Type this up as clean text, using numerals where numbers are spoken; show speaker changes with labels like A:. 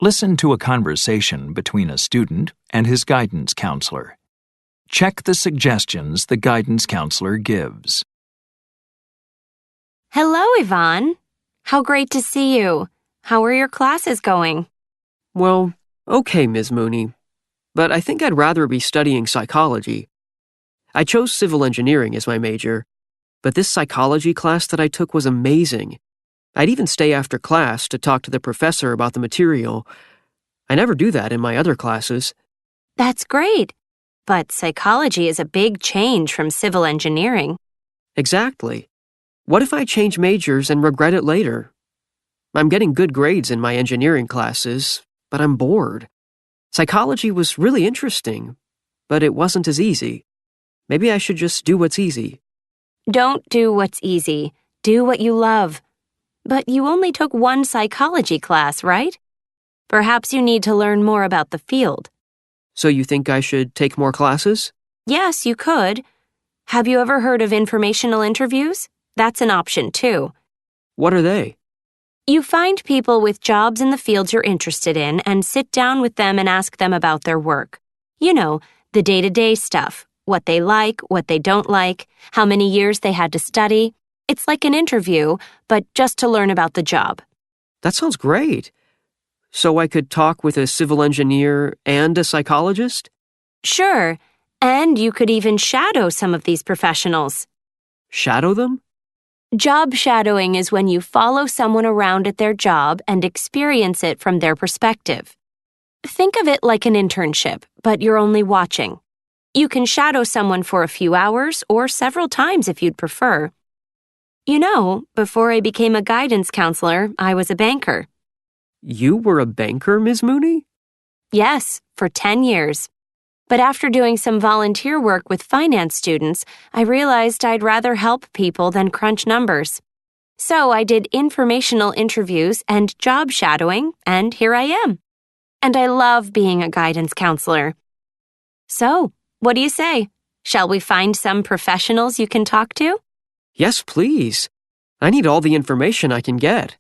A: Listen to a conversation between a student and his guidance counselor. Check the suggestions the guidance counselor gives.
B: Hello, Yvonne. How great to see you. How are your classes going?
C: Well, okay, Ms. Mooney, but I think I'd rather be studying psychology. I chose civil engineering as my major, but this psychology class that I took was amazing. I'd even stay after class to talk to the professor about the material. I never do that in my other classes.
B: That's great. But psychology is a big change from civil engineering.
C: Exactly. What if I change majors and regret it later? I'm getting good grades in my engineering classes, but I'm bored. Psychology was really interesting, but it wasn't as easy. Maybe I should just do what's easy.
B: Don't do what's easy. Do what you love. But you only took one psychology class, right? Perhaps you need to learn more about the field.
C: So you think I should take more classes?
B: Yes, you could. Have you ever heard of informational interviews? That's an option, too.
C: What are they?
B: You find people with jobs in the fields you're interested in and sit down with them and ask them about their work. You know, the day-to-day stuff, what they like, what they don't like, how many years they had to study. It's like an interview, but just to learn about the job.
C: That sounds great. So I could talk with a civil engineer and a psychologist?
B: Sure, and you could even shadow some of these professionals.
C: Shadow them?
B: Job shadowing is when you follow someone around at their job and experience it from their perspective. Think of it like an internship, but you're only watching. You can shadow someone for a few hours or several times if you'd prefer. You know, before I became a guidance counselor, I was a banker.
C: You were a banker, Ms. Mooney?
B: Yes, for 10 years. But after doing some volunteer work with finance students, I realized I'd rather help people than crunch numbers. So I did informational interviews and job shadowing, and here I am. And I love being a guidance counselor. So, what do you say? Shall we find some professionals you can talk to?
C: Yes, please. I need all the information I can get.